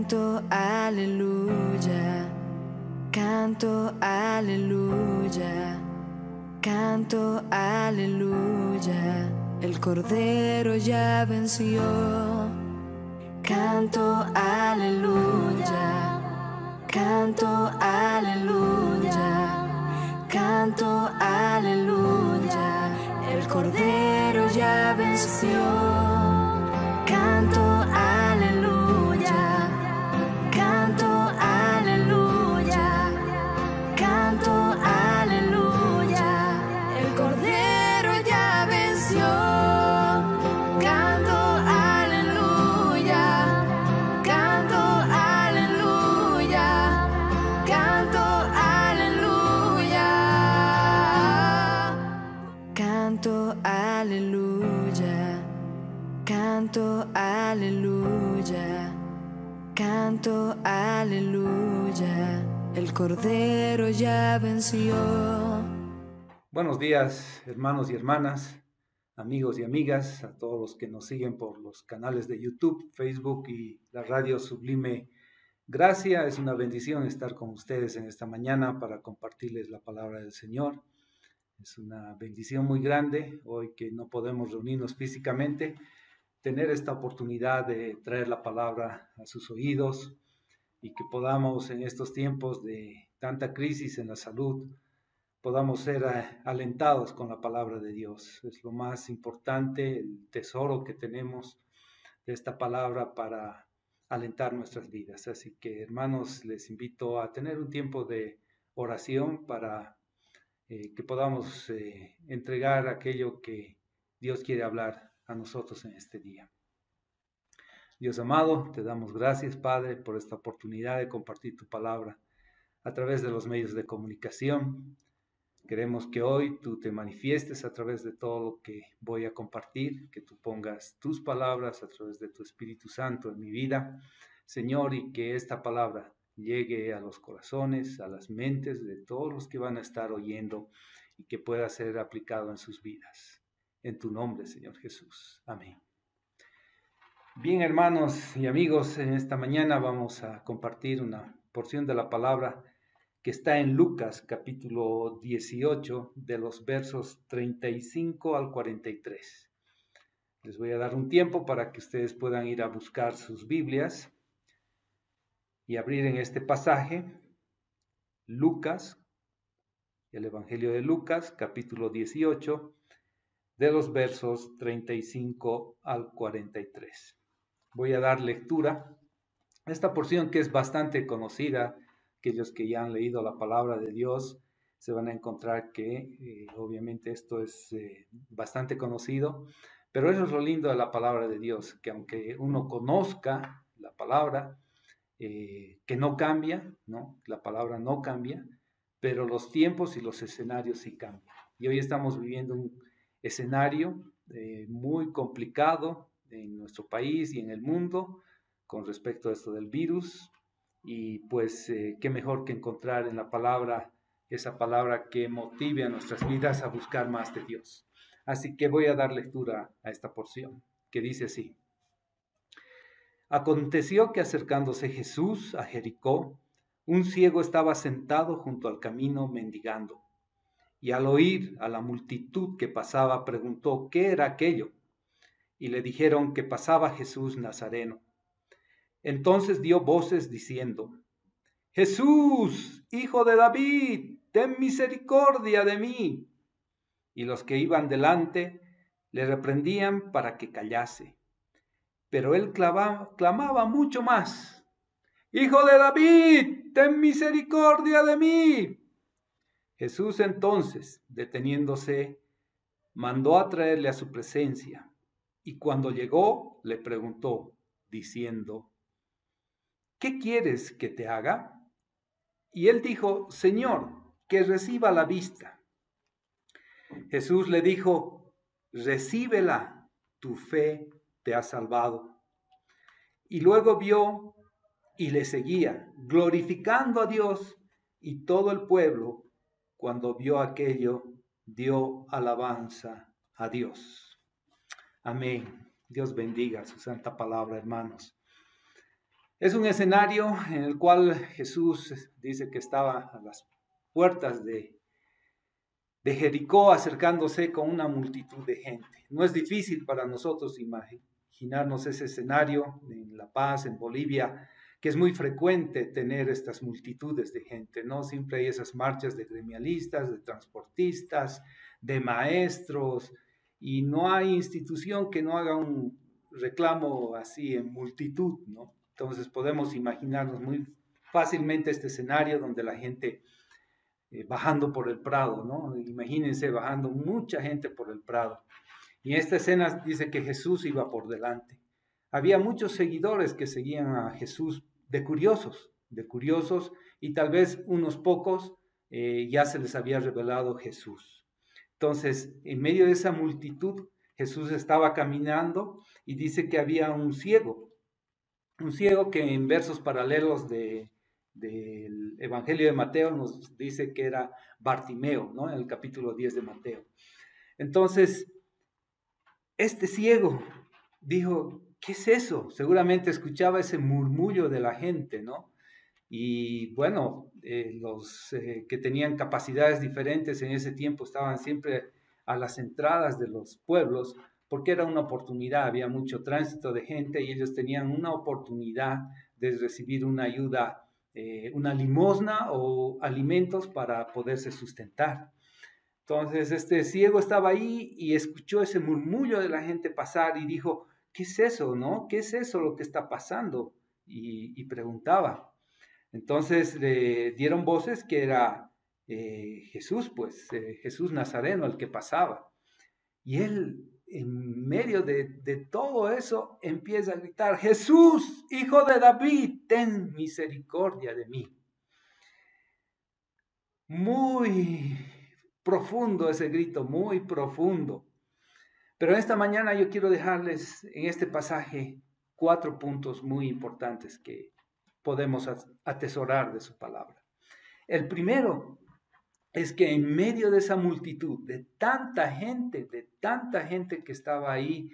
Canto aleluya, canto aleluya, canto aleluya. El Cordero ya venció. Canto aleluya, canto aleluya, canto aleluya. El Cordero ya venció. Canto aleluya, canto aleluya, canto aleluya. El Cordero ya venció. Canto aleluya, canto aleluya, canto aleluya. Canto aleluya, canto aleluya, canto aleluya. El Cordero ya venció. Buenos días, hermanos y hermanas, amigos y amigas, a todos los que nos siguen por los canales de YouTube, Facebook y la radio Sublime Gracia. Es una bendición estar con ustedes en esta mañana para compartirles la palabra del Señor. Es una bendición muy grande, hoy que no podemos reunirnos físicamente, tener esta oportunidad de traer la palabra a sus oídos y que podamos en estos tiempos de tanta crisis en la salud, podamos ser alentados con la palabra de Dios. Es lo más importante, el tesoro que tenemos de esta palabra para alentar nuestras vidas. Así que, hermanos, les invito a tener un tiempo de oración para que podamos entregar aquello que Dios quiere hablar a nosotros en este día. Dios amado, te damos gracias, Padre, por esta oportunidad de compartir tu palabra a través de los medios de comunicación. Queremos que hoy tú te manifiestes a través de todo lo que voy a compartir, que tú pongas tus palabras a través de tu Espíritu Santo en mi vida, Señor, y que esta palabra llegue a los corazones, a las mentes de todos los que van a estar oyendo y que pueda ser aplicado en sus vidas. En tu nombre, Señor Jesús. Amén. Bien, hermanos y amigos, en esta mañana vamos a compartir una porción de la palabra que está en Lucas capítulo 18 de los versos 35 al 43. Les voy a dar un tiempo para que ustedes puedan ir a buscar sus Biblias y abrir en este pasaje Lucas, el Evangelio de Lucas capítulo 18 de los versos 35 al 43. Voy a dar lectura a esta porción que es bastante conocida. Aquellos que ya han leído la palabra de Dios se van a encontrar que obviamente esto es bastante conocido, pero eso es lo lindo de la palabra de Dios, que aunque uno conozca la palabra, que no cambia, ¿no? La palabra no cambia, pero los tiempos y los escenarios sí cambian. Y hoy estamos viviendo un escenario muy complicado en nuestro país y en el mundo con respecto a esto del virus. Y pues qué mejor que encontrar en la palabra esa palabra que motive a nuestras vidas a buscar más de Dios. Así que voy a dar lectura a esta porción que dice así: Aconteció que acercándose Jesús a Jericó, un ciego estaba sentado junto al camino mendigando, y al oír a la multitud que pasaba preguntó qué era aquello, y le dijeron que pasaba Jesús Nazareno. Entonces dio voces diciendo: Jesús, hijo de David, ten misericordia de mí. Y los que iban delante le reprendían para que callase. Pero él clamaba mucho más: Hijo de David, ten misericordia de mí. Jesús entonces, deteniéndose, mandó a traerle a su presencia. Y cuando llegó, le preguntó, diciendo: ¿Qué quieres que te haga? Y él dijo: Señor, que reciba la vista. Jesús le dijo: recíbela, tu fe te ha salvado. Y luego vio y le seguía, glorificando a Dios, y todo el pueblo, cuando vio aquello, dio alabanza a Dios. Amén. Dios bendiga su santa palabra, hermanos. Es un escenario en el cual Jesús dice que estaba a las puertas de Jericó acercándose con una multitud de gente. No es difícil para nosotros imaginarnos ese escenario en La Paz, en Bolivia, que es muy frecuente tener estas multitudes de gente, ¿no? Siempre hay esas marchas de gremialistas, de transportistas, de maestros, y no hay institución que no haga un reclamo así en multitud, ¿no? Entonces podemos imaginarnos muy fácilmente este escenario donde la gente bajando por el Prado, ¿no? Imagínense bajando mucha gente por el Prado. Y en esta escena dice que Jesús iba por delante. Había muchos seguidores que seguían a Jesús de curiosos, y tal vez unos pocos ya se les había revelado Jesús. Entonces, en medio de esa multitud, Jesús estaba caminando y dice que había un ciego que en versos paralelos del Evangelio de Mateo nos dice que era Bartimeo, ¿no? En el capítulo 10 de Mateo. Entonces, este ciego dijo, ¿qué es eso? Seguramente escuchaba ese murmullo de la gente, ¿no? Y bueno, los que tenían capacidades diferentes en ese tiempo estaban siempre a las entradas de los pueblos, porque era una oportunidad, había mucho tránsito de gente y ellos tenían una oportunidad de recibir una ayuda, una limosna o alimentos para poderse sustentar. Entonces este ciego estaba ahí y escuchó ese murmullo de la gente pasar y dijo, ¿qué es eso, no? ¿Qué es eso lo que está pasando? Y preguntaba. Entonces le dieron voces que era Jesús, pues Jesús Nazareno, el que pasaba. Y él, en medio de todo eso, empieza a gritar, Jesús, hijo de David, ten misericordia de mí. Muy profundo ese grito, muy profundo. Pero esta mañana yo quiero dejarles en este pasaje 4 puntos muy importantes que podemos atesorar de su palabra. El primero es que en medio de esa multitud, de tanta gente que estaba ahí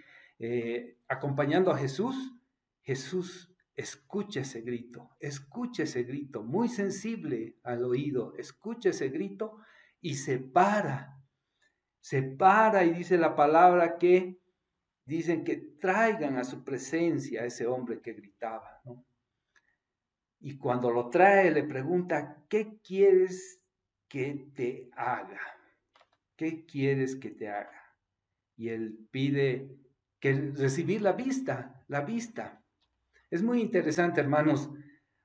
acompañando a Jesús, Jesús escucha ese grito, muy sensible al oído, escucha ese grito y se para y dice la palabra que dicen que traigan a su presencia a ese hombre que gritaba, ¿no? Y cuando lo trae, le pregunta, ¿qué quieres que te haga? ¿Qué quieres que te haga? Y él pide que recibir la vista, la vista. Es muy interesante, hermanos,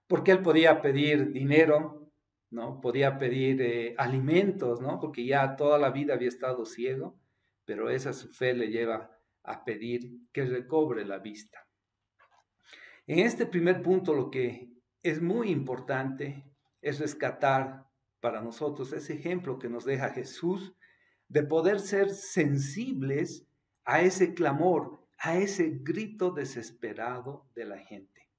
porque él podía pedir dinero, ¿no? Podía pedir alimentos, ¿no? Porque ya toda la vida había estado ciego, pero esa su fe le lleva a pedir que recobre la vista. En este primer punto, lo que es muy importante es rescatar para nosotros ese ejemplo que nos deja Jesús de poder ser sensibles a ese clamor, a ese grito desesperado de la gente.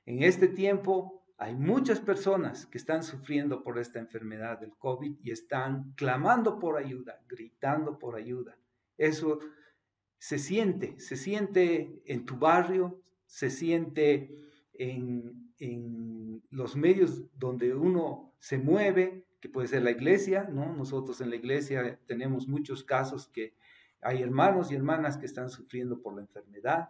En este tiempo hay muchas personas que están sufriendo por esta enfermedad del COVID y están clamando por ayuda, gritando por ayuda. Eso se siente en tu barrio, se siente en los medios donde uno se mueve, que puede ser la iglesia, ¿no? Nosotros en la iglesia tenemos muchos casos que hay hermanos y hermanas que están sufriendo por la enfermedad.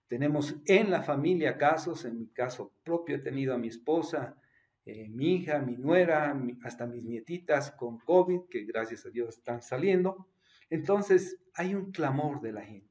Tenemos en la familia casos, en mi caso propio he tenido a mi esposa, mi hija, mi nuera, hasta mis nietitas con COVID, que gracias a Dios están saliendo. Entonces hay un clamor de la gente.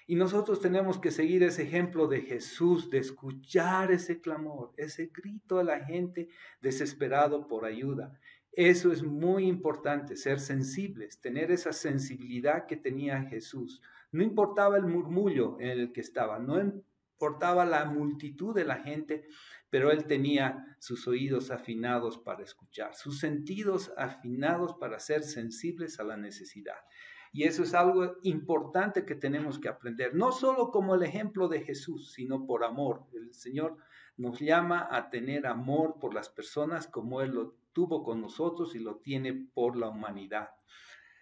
Y nosotros tenemos que seguir ese ejemplo de Jesús, de escuchar ese clamor, ese grito de la gente desesperado por ayuda. Eso es muy importante, ser sensibles, tener esa sensibilidad que tenía Jesús. No importaba el murmullo en el que estaba, no importaba la multitud de la gente, pero él tenía sus oídos afinados para escuchar, sus sentidos afinados para ser sensibles a la necesidad. Y eso es algo importante que tenemos que aprender, no solo como el ejemplo de Jesús, sino por amor. El Señor nos llama a tener amor por las personas como Él lo tuvo con nosotros y lo tiene por la humanidad.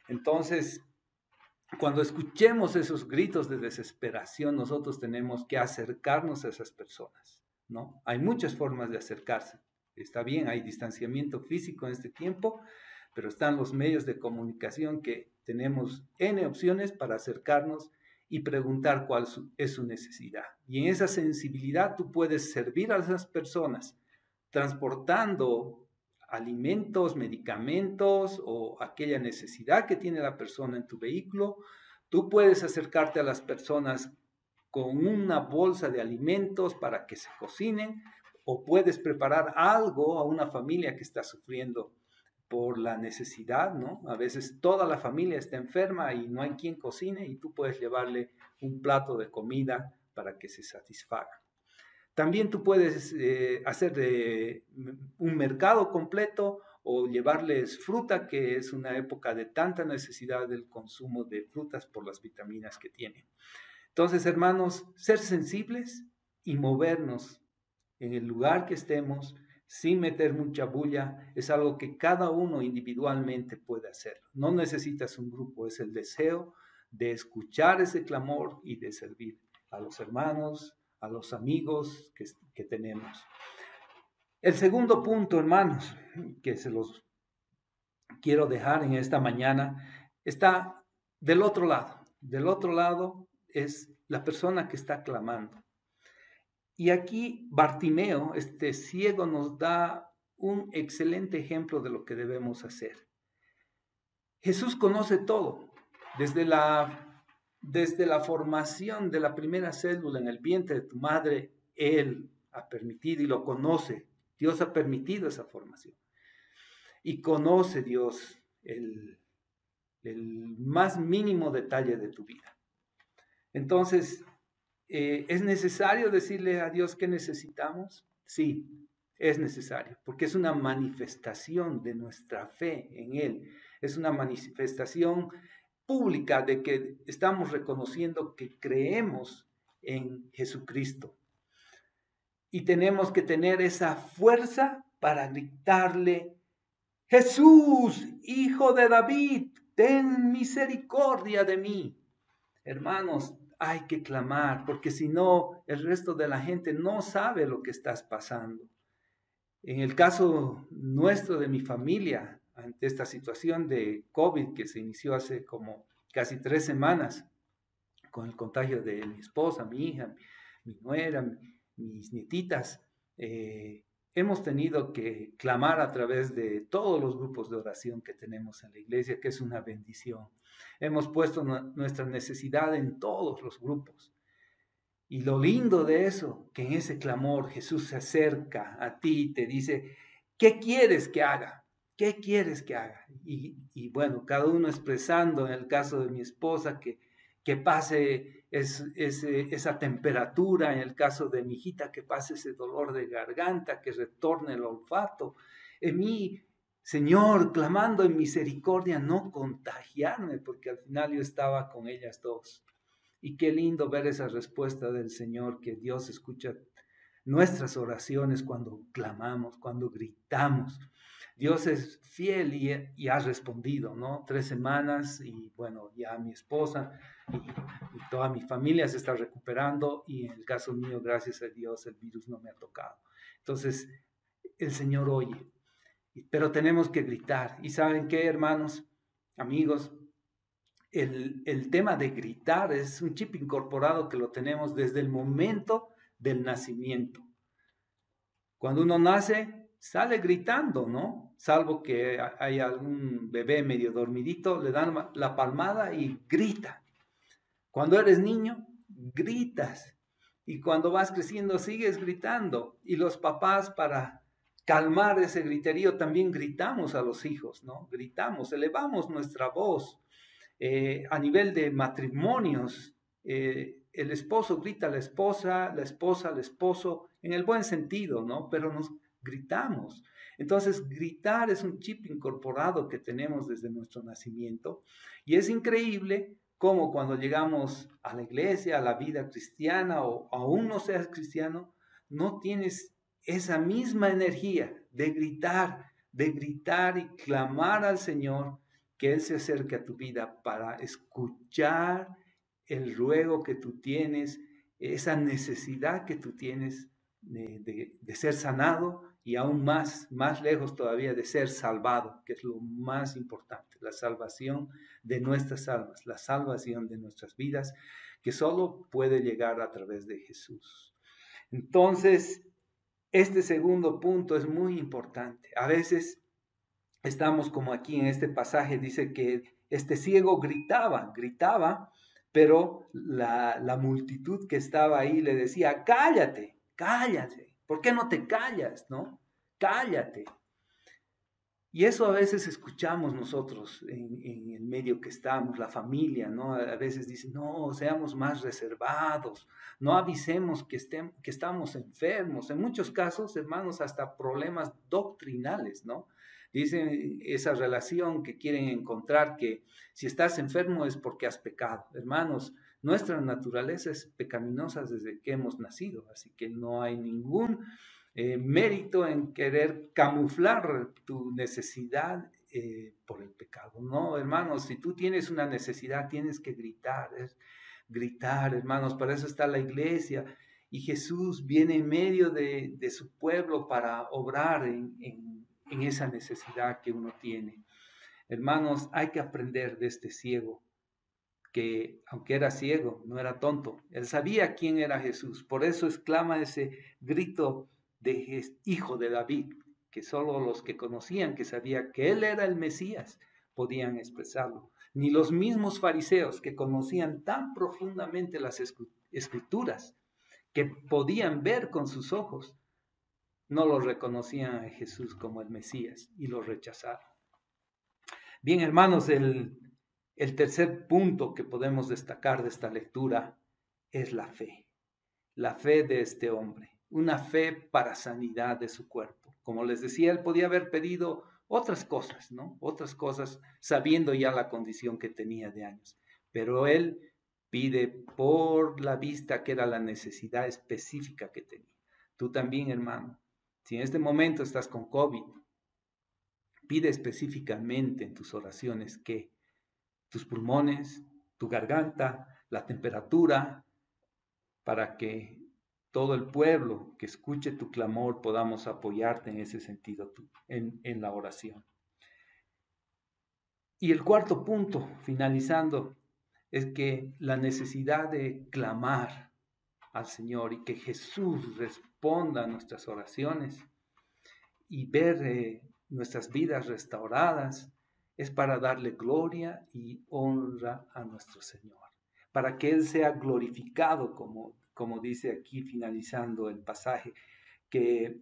Entonces, cuando escuchemos esos gritos de desesperación, nosotros tenemos que acercarnos a esas personas, ¿no? Hay muchas formas de acercarse. Está bien, hay distanciamiento físico en este tiempo, pero están los medios de comunicación que tenemos N opciones para acercarnos y preguntar cuál es su necesidad. Y en esa sensibilidad tú puedes servir a esas personas transportando alimentos, medicamentos o aquella necesidad que tiene la persona en tu vehículo. Tú puedes acercarte a las personas con una bolsa de alimentos para que se cocinen, o puedes preparar algo a una familia que está sufriendo por la necesidad, ¿no? A veces toda la familia está enferma y no hay quien cocine y tú puedes llevarle un plato de comida para que se satisfaga. También tú puedes hacer un mercado completo o llevarles fruta, que es una época de tanta necesidad del consumo de frutas por las vitaminas que tienen. Entonces, hermanos, ser sensibles y movernos en el lugar que estemos sin meter mucha bulla es algo que cada uno individualmente puede hacer. No necesitas un grupo, es el deseo de escuchar ese clamor y de servir a los hermanos, a los amigos que tenemos. El segundo punto, hermanos, que se los quiero dejar en esta mañana, está del otro lado. Del otro lado es la persona que está clamando. Y aquí Bartimeo, este ciego, nos da un excelente ejemplo de lo que debemos hacer. Jesús conoce todo, desde la formación de la primera célula en el vientre de tu madre, Él ha permitido y lo conoce. Dios ha permitido esa formación. Y conoce Dios el más mínimo detalle de tu vida. Entonces, ¿es necesario decirle a Dios qué necesitamos? Sí, es necesario, porque es una manifestación de nuestra fe en Él. Es una manifestación pública de que estamos reconociendo que creemos en Jesucristo. Y tenemos que tener esa fuerza para gritarle: Jesús, hijo de David, ten misericordia de mí. Hermanos, hay que clamar, porque si no, el resto de la gente no sabe lo que estás pasando. En el caso nuestro, de mi familia, ante esta situación de COVID que se inició hace como casi 3 semanas, con el contagio de mi esposa, mi hija, mi nuera, mis nietitas, hemos tenido que clamar a través de todos los grupos de oración que tenemos en la iglesia, que es una bendición. Hemos puesto nuestra necesidad en todos los grupos. Y lo lindo de eso, que en ese clamor Jesús se acerca a ti y te dice: ¿qué quieres que haga? ¿Qué quieres que haga? Y bueno, cada uno expresando, en el caso de mi esposa, que pase esa temperatura, en el caso de mi hijita, que pase ese dolor de garganta, que retorne el olfato. En mí, Señor, clamando en misericordia, no contagiarme, porque al final yo estaba con ellas dos. Y qué lindo ver esa respuesta del Señor, que Dios escucha nuestras oraciones cuando clamamos, cuando gritamos. Dios es fiel y ha respondido, ¿no? 3 semanas y bueno, ya mi esposa y toda mi familia se está recuperando, y en el caso mío, gracias a Dios, el virus no me ha tocado. Entonces, el Señor oye, pero tenemos que gritar. ¿Y saben qué, hermanos, amigos? El tema de gritar es un chip incorporado que lo tenemos desde el momento del nacimiento. Cuando uno nace, sale gritando, ¿no? Salvo que hay algún bebé medio dormidito, le dan la palmada y grita. Cuando eres niño, gritas. Y cuando vas creciendo, sigues gritando. Y los papás, para calmar ese griterío, también gritamos a los hijos, ¿no? Gritamos, elevamos nuestra voz. A nivel de matrimonios, el esposo grita a la esposa al esposo, en el buen sentido, ¿no? Pero nos gritamos. Entonces, gritar es un chip incorporado que tenemos desde nuestro nacimiento, y es increíble cómo cuando llegamos a la iglesia, a la vida cristiana, o aún no seas cristiano, no tienes esa misma energía de gritar y clamar al Señor, que Él se acerque a tu vida para escuchar el ruego que tú tienes, esa necesidad que tú tienes de ser sanado y aún más lejos todavía de ser salvado, que es lo más importante, la salvación de nuestras almas, la salvación de nuestras vidas, que solo puede llegar a través de Jesús. Entonces, este segundo punto es muy importante. A veces estamos como aquí en este pasaje, dice que este ciego gritaba, pero la multitud que estaba ahí le decía, cállate, cállate, ¿por qué no te callas, no? Cállate. Y eso a veces escuchamos nosotros en el medio que estamos, la familia, ¿no? A veces dicen, no, seamos más reservados, no avisemos que estamos enfermos. En muchos casos, hermanos, hasta problemas doctrinales, ¿no? Dicen esa relación que quieren encontrar, que si estás enfermo es porque has pecado. Hermanos, nuestra naturaleza es pecaminosa desde que hemos nacido, así que no hay ningún mérito en querer camuflar tu necesidad por el pecado. No, hermanos, si tú tienes una necesidad, tienes que gritar, hermanos, para eso está la iglesia. Y Jesús viene en medio de su pueblo para obrar en esa necesidad que uno tiene. Hermanos, hay que aprender de este ciego, que aunque era ciego, no era tonto. Él sabía quién era Jesús. Por eso exclama ese grito de hijo de David, que solo los que conocían, que sabían que él era el Mesías, podían expresarlo. Ni los mismos fariseos que conocían tan profundamente las escrituras, que podían ver con sus ojos, no lo reconocían a Jesús como el Mesías y lo rechazaron. Bien, hermanos, el tercer punto que podemos destacar de esta lectura es la fe de este hombre, una fe para sanidad de su cuerpo. Como les decía, él podía haber pedido otras cosas, ¿no? Otras cosas, sabiendo ya la condición que tenía de años. Pero él pide por la vista, que era la necesidad específica que tenía. Tú también, hermano, si en este momento estás con COVID, pide específicamente en tus oraciones que tus pulmones, tu garganta, la temperatura, para que todo el pueblo que escuche tu clamor podamos apoyarte en ese sentido, en la oración. Y el cuarto punto, finalizando, es que la necesidad de clamar al Señor y que Jesús responda a nuestras oraciones y ver nuestras vidas restauradas es para darle gloria y honra a nuestro Señor, para que Él sea glorificado, como dice aquí finalizando el pasaje, que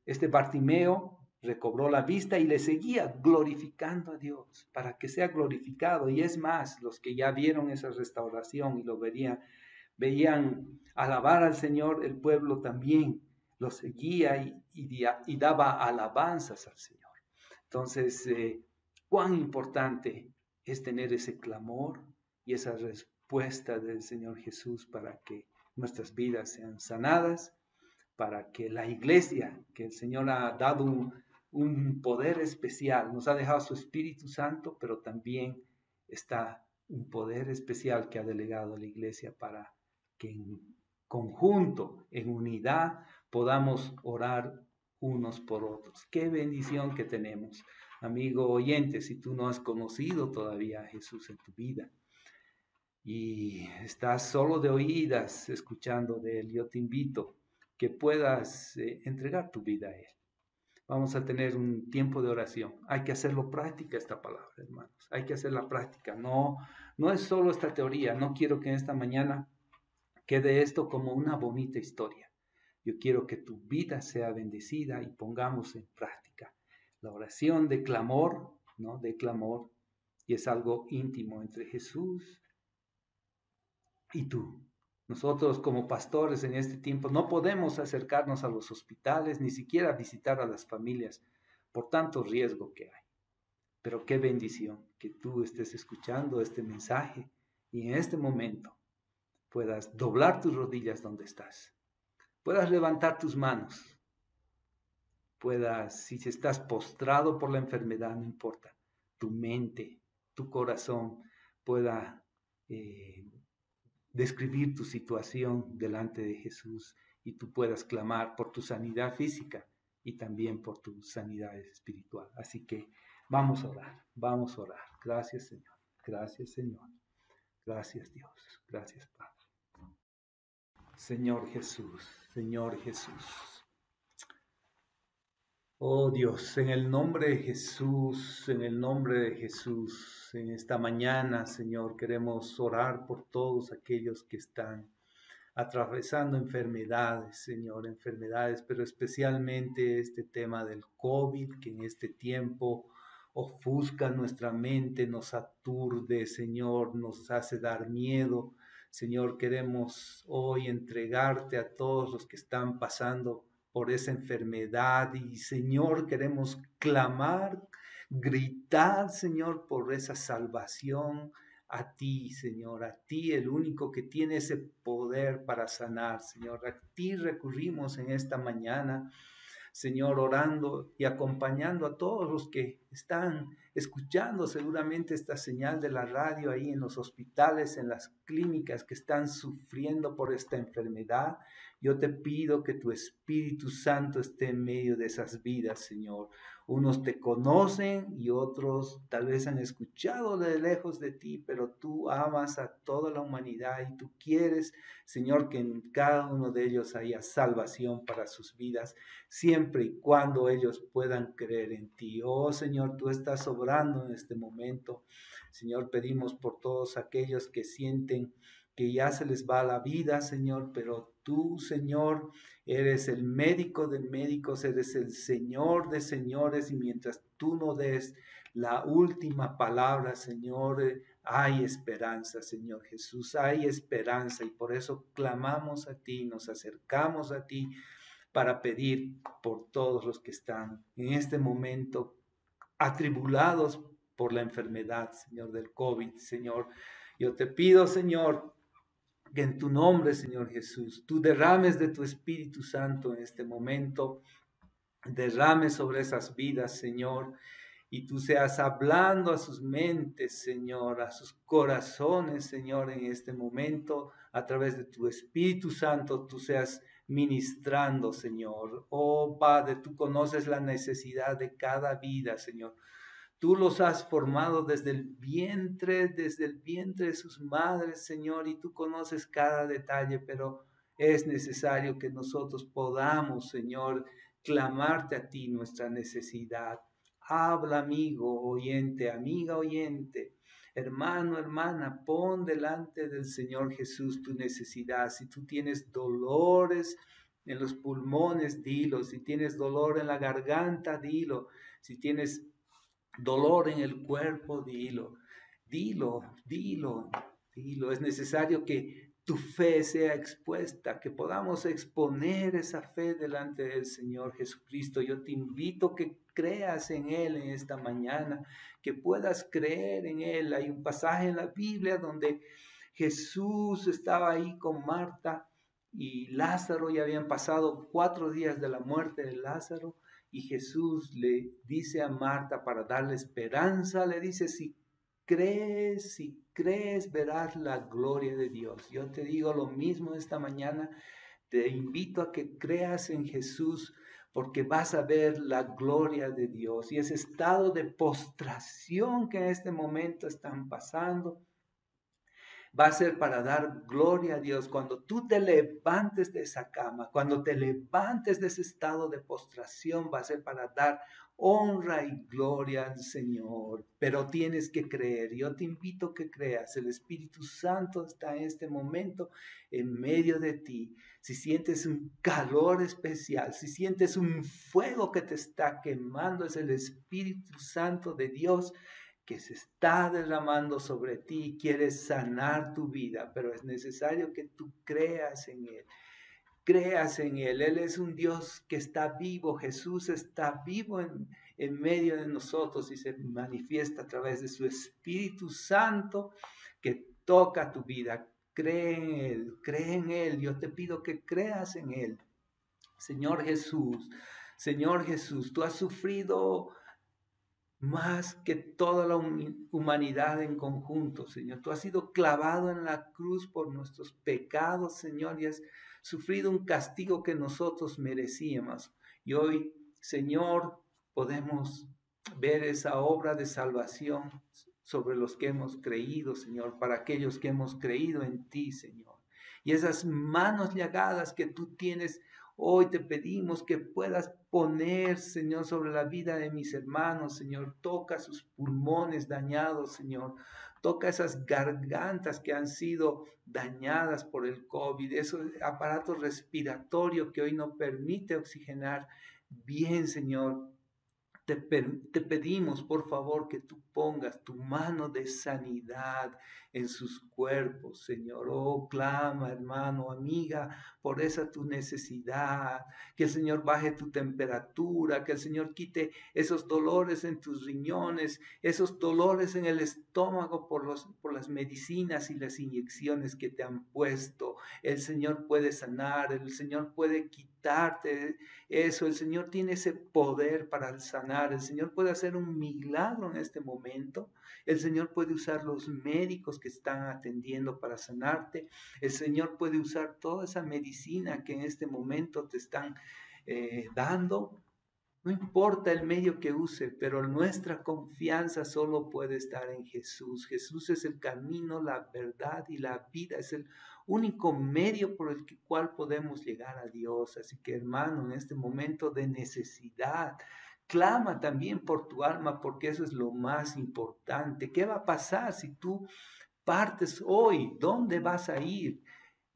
este Bartimeo recobró la vista y le seguía glorificando a Dios, para que sea glorificado. Y es más, los que ya vieron esa restauración y lo veían alabar al Señor, el pueblo también lo seguía y daba alabanzas al Señor. Entonces, cuán importante es tener ese clamor y esa respuesta del Señor Jesús para que nuestras vidas sean sanadas, para que la iglesia, que el Señor ha dado un poder especial, nos ha dejado su Espíritu Santo, pero también está un poder especial que ha delegado a la iglesia para que en conjunto, en unidad, podamos orar unos por otros. Qué bendición que tenemos. Amigo oyente, si tú no has conocido todavía a Jesús en tu vida y estás solo de oídas escuchando de Él, yo te invito que puedas entregar tu vida a Él. Vamos a tener un tiempo de oración. Hay que hacerlo práctica esta palabra, hermanos. Hay que hacerla práctica. No es solo esta teoría. No quiero que en esta mañana quede esto como una bonita historia. Yo quiero que tu vida sea bendecida y pongamos en práctica la oración de clamor, ¿no? De clamor. Y es algo íntimo entre Jesús y tú. Nosotros como pastores en este tiempo no podemos acercarnos a los hospitales, ni siquiera visitar a las familias por tanto riesgo que hay. Pero qué bendición que tú estés escuchando este mensaje y en este momento puedas doblar tus rodillas donde estás, puedas levantar tus manos, puedas, si estás postrado por la enfermedad, no importa, tu mente, tu corazón pueda describir tu situación delante de Jesús y tú puedas clamar por tu sanidad física y también por tu sanidad espiritual. Así que vamos a orar, vamos a orar. Gracias, Señor. Gracias, Señor. Gracias, Dios. Gracias, Padre. Señor Jesús, Señor Jesús. Oh Dios, en el nombre de Jesús, en el nombre de Jesús, en esta mañana, Señor, queremos orar por todos aquellos que están atravesando enfermedades, Señor, enfermedades, pero especialmente este tema del COVID, que en este tiempo ofusca nuestra mente, nos aturde, Señor, nos hace dar miedo. Señor, queremos hoy entregarte a todos los que están pasando por esa enfermedad y, Señor, queremos clamar, gritar, Señor, por esa salvación a ti, Señor, a ti el único que tiene ese poder para sanar, Señor. A ti recurrimos en esta mañana, Señor, orando y acompañando a todos los que están escuchando seguramente esta señal de la radio ahí en los hospitales, en las clínicas que están sufriendo por esta enfermedad. Yo te pido que tu Espíritu Santo esté en medio de esas vidas, Señor. Unos te conocen y otros tal vez han escuchado de lejos de ti, pero tú amas a toda la humanidad y tú quieres, Señor, que en cada uno de ellos haya salvación para sus vidas, siempre y cuando ellos puedan creer en ti. Oh Señor, tú estás obrando en este momento. Señor, pedimos por todos aquellos que sienten que ya se les va la vida, Señor, pero tú, Señor, eres el médico de médicos, eres el Señor de señores, y mientras tú no des la última palabra, Señor, hay esperanza, Señor Jesús, hay esperanza, y por eso clamamos a ti, nos acercamos a ti para pedir por todos los que están en este momento atribulados por la enfermedad, Señor, del COVID, Señor. Yo te pido, Señor, que en tu nombre, Señor Jesús, tú derrames de tu Espíritu Santo en este momento, derrames sobre esas vidas, Señor, y tú seas hablando a sus mentes, Señor, a sus corazones, Señor, en este momento, a través de tu Espíritu Santo, tú seas ministrando, Señor. Oh Padre, tú conoces la necesidad de cada vida, Señor. Tú los has formado desde el vientre de sus madres, Señor, y tú conoces cada detalle, pero es necesario que nosotros podamos, Señor, clamarte a ti nuestra necesidad. Habla, amigo oyente, amiga oyente, hermano, hermana, pon delante del Señor Jesús tu necesidad. Si tú tienes dolores en los pulmones, dilo. Si tienes dolor en la garganta, dilo. Si tienes dolor en el cuerpo, dilo, dilo, dilo, dilo. Es necesario que tu fe sea expuesta, que podamos exponer esa fe delante del Señor Jesucristo. Yo te invito a que creas en Él en esta mañana, que puedas creer en Él. Hay un pasaje en la Biblia donde Jesús estaba ahí con Marta y Lázaro, y habían pasado 4 días de la muerte de Lázaro. Y Jesús le dice a Marta, para darle esperanza, le dice, si crees, verás la gloria de Dios. Yo te digo lo mismo esta mañana, te invito a que creas en Jesús, porque vas a ver la gloria de Dios. Y ese estado de postración que en este momento están pasando, va a ser para dar gloria a Dios. Cuando tú te levantes de esa cama, cuando te levantes de ese estado de postración, va a ser para dar honra y gloria al Señor. Pero tienes que creer. Yo te invito a que creas. El Espíritu Santo está en este momento en medio de ti. Si sientes un calor especial, si sientes un fuego que te está quemando, es el Espíritu Santo de Dios que se está derramando sobre ti y quiere sanar tu vida, pero es necesario que tú creas en Él. Creas en Él. Él es un Dios que está vivo. Jesús está vivo en medio de nosotros y se manifiesta a través de su Espíritu Santo que toca tu vida. Cree en Él, cree en Él. Yo te pido que creas en Él. Señor Jesús, tú has sufrido más que toda la humanidad en conjunto, Señor. Tú has sido clavado en la cruz por nuestros pecados, Señor, y has sufrido un castigo que nosotros merecíamos. Y hoy, Señor, podemos ver esa obra de salvación sobre los que hemos creído, Señor, para aquellos que hemos creído en ti, Señor. Y esas manos llagadas que tú tienes, hoy te pedimos que puedas poner, Señor, sobre la vida de mis hermanos, Señor. Toca sus pulmones dañados, Señor. Toca esas gargantas que han sido dañadas por el COVID, esos aparatos respiratorios que hoy no permite oxigenar bien, Señor. Te pedimos, por favor, que tú pongas tu mano de sanidad en sus cuerpos, Señor. Oh, clama, hermano, amiga, por esa tu necesidad. Que el Señor baje tu temperatura, que el Señor quite esos dolores en tus riñones, esos dolores en el estómago por las medicinas y las inyecciones que te han puesto. El Señor puede sanar, el Señor puede quitarte eso. El Señor tiene ese poder para sanar. El Señor puede hacer un milagro en este momento. El Señor puede usar los médicos que están atendiendo para sanarte. El Señor puede usar toda esa medicina que en este momento te están dando. No importa el medio que use, pero nuestra confianza solo puede estar en Jesús. Jesús es el camino, la verdad y la vida. Es el único medio por el cual podemos llegar a Dios. Así que, hermano, en este momento de necesidad, clama también por tu alma, porque eso es lo más importante. ¿Qué va a pasar si tú partes hoy? ¿Dónde vas a ir?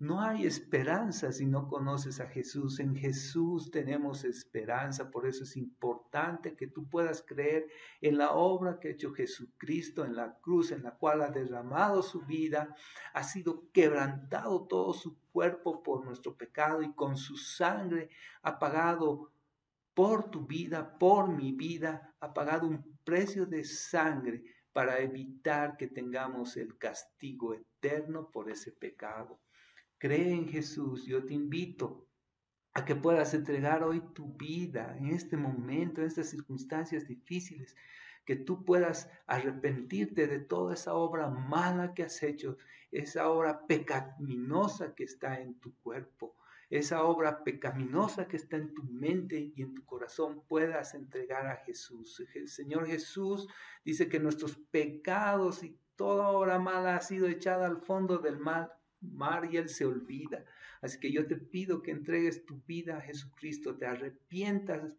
No hay esperanza si no conoces a Jesús. En Jesús tenemos esperanza. Por eso es importante que tú puedas creer en la obra que ha hecho Jesucristo en la cruz, en la cual ha derramado su vida, ha sido quebrantado todo su cuerpo por nuestro pecado y con su sangre ha pagado por tu vida, por mi vida, ha pagado un precio de sangre para evitar que tengamos el castigo eterno por ese pecado. Cree en Jesús. Yo te invito a que puedas entregar hoy tu vida en este momento, en estas circunstancias difíciles, que tú puedas arrepentirte de toda esa obra mala que has hecho, esa obra pecaminosa que está en tu cuerpo, esa obra pecaminosa que está en tu mente y en tu corazón, puedas entregar a Jesús. El Señor Jesús dice que nuestros pecados y toda obra mala ha sido echada al fondo del mar y Él se olvida. Así que yo te pido que entregues tu vida a Jesucristo, te arrepientas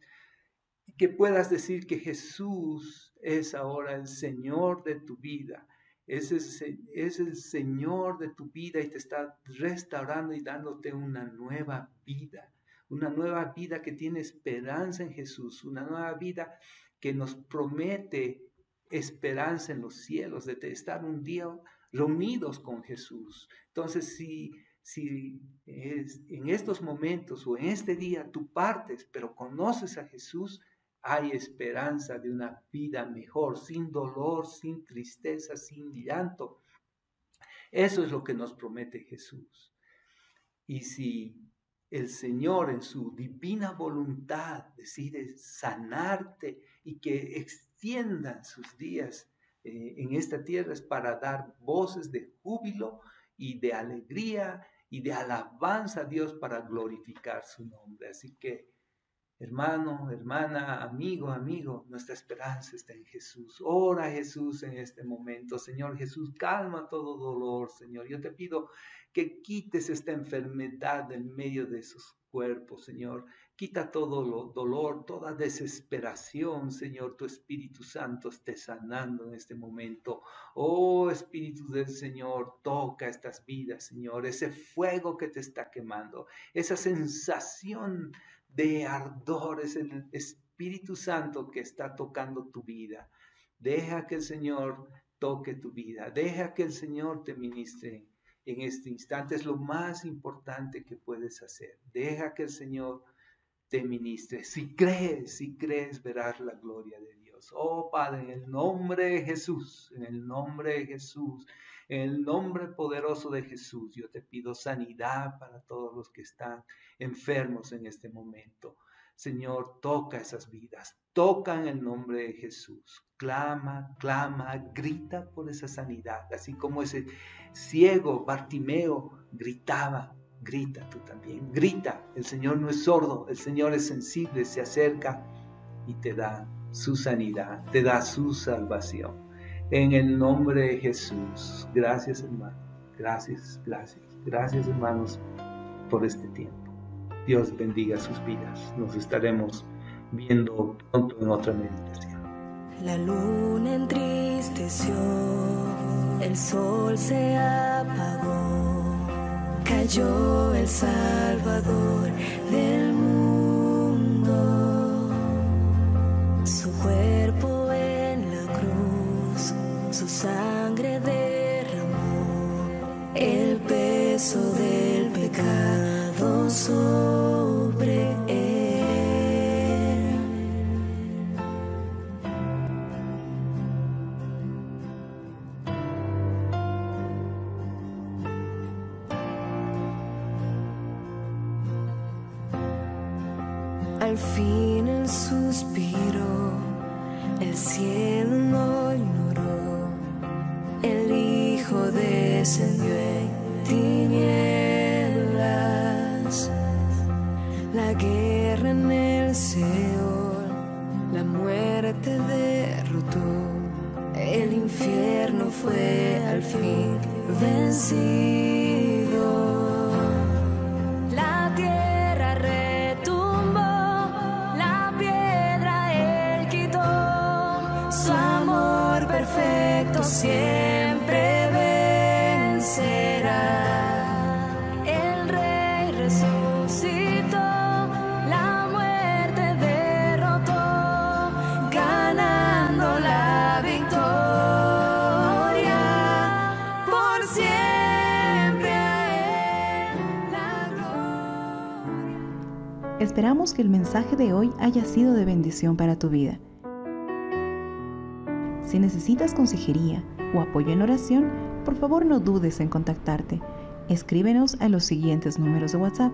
y que puedas decir que Jesús es ahora el Señor de tu vida. Es el Señor de tu vida y te está restaurando y dándote una nueva vida que tiene esperanza en Jesús, una nueva vida que nos promete esperanza en los cielos, de estar un día reunidos con Jesús. Entonces, si en estos momentos o en este día tú partes, pero conoces a Jesús, hay esperanza de una vida mejor, sin dolor, sin tristeza, sin llanto. Eso es lo que nos promete Jesús. Y si el Señor en su divina voluntad decide sanarte y que extiendan sus días en esta tierra, es para dar voces de júbilo y de alegría y de alabanza a Dios para glorificar su nombre. Así que, hermano, hermana, amigo, nuestra esperanza está en Jesús. Ora a Jesús en este momento. Señor Jesús, calma todo dolor, Señor. Yo te pido que quites esta enfermedad en medio de esos cuerpos, Señor. Quita todo dolor, toda desesperación, Señor. Tu Espíritu Santo esté sanando en este momento. Oh, Espíritu del Señor, toca estas vidas, Señor. Ese fuego que te está quemando, esa sensación de ardor, es el Espíritu Santo que está tocando tu vida. Deja que el Señor toque tu vida, deja que el Señor te ministre en este instante. Es lo más importante que puedes hacer. Deja que el Señor te ministre. Si crees, verás la gloria de Dios. Oh Padre, en el nombre de Jesús, en el nombre de Jesús, en el nombre poderoso de Jesús, yo te pido sanidad para todos los que están enfermos en este momento. Señor, toca esas vidas, toca en el nombre de Jesús. Clama, clama, grita por esa sanidad, así como ese ciego Bartimeo gritaba. Grita tú también, grita. El Señor no es sordo, el Señor es sensible, se acerca y te da su sanidad, te da su salvación. En el nombre de Jesús. Gracias, hermano. Gracias, gracias. Gracias, hermanos, por este tiempo. Dios bendiga sus vidas. Nos estaremos viendo pronto en otra meditación. La luna entristeció, el sol se apagó, cayó el Salvador del mundo. Su cuerpo en la cruz, su sangre derramó, el peso del pecado sobre él. Al fin el suspiro, el cielo lo ignoró, el Hijo descendió en tinieblas, la guerra en el Seol, la muerte derrotó, el infierno fue al fin vencido. La tierra retumbó, la piedra él quitó, su amor perfecto siempre vencerá. El Rey resucitó, la muerte derrotó, ganando la victoria. Por siempre a él la gloria. Esperamos que el mensaje de hoy haya sido de bendición para tu vida. Si necesitas consejería o apoyo en oración, por favor no dudes en contactarte. Escríbenos a los siguientes números de WhatsApp.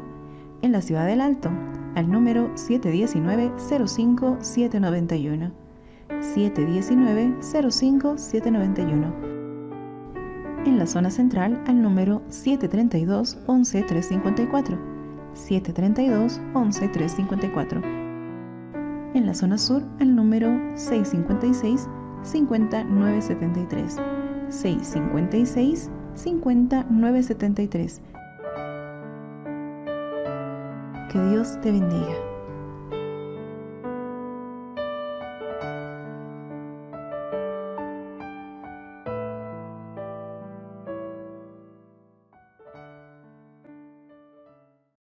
En la Ciudad del Alto, al número 719-05-791. 719-05-791. En la zona central, al número 732-11-354. 732-11-354. En la zona sur, al número 656-5973. 656-5973. Que Dios te bendiga.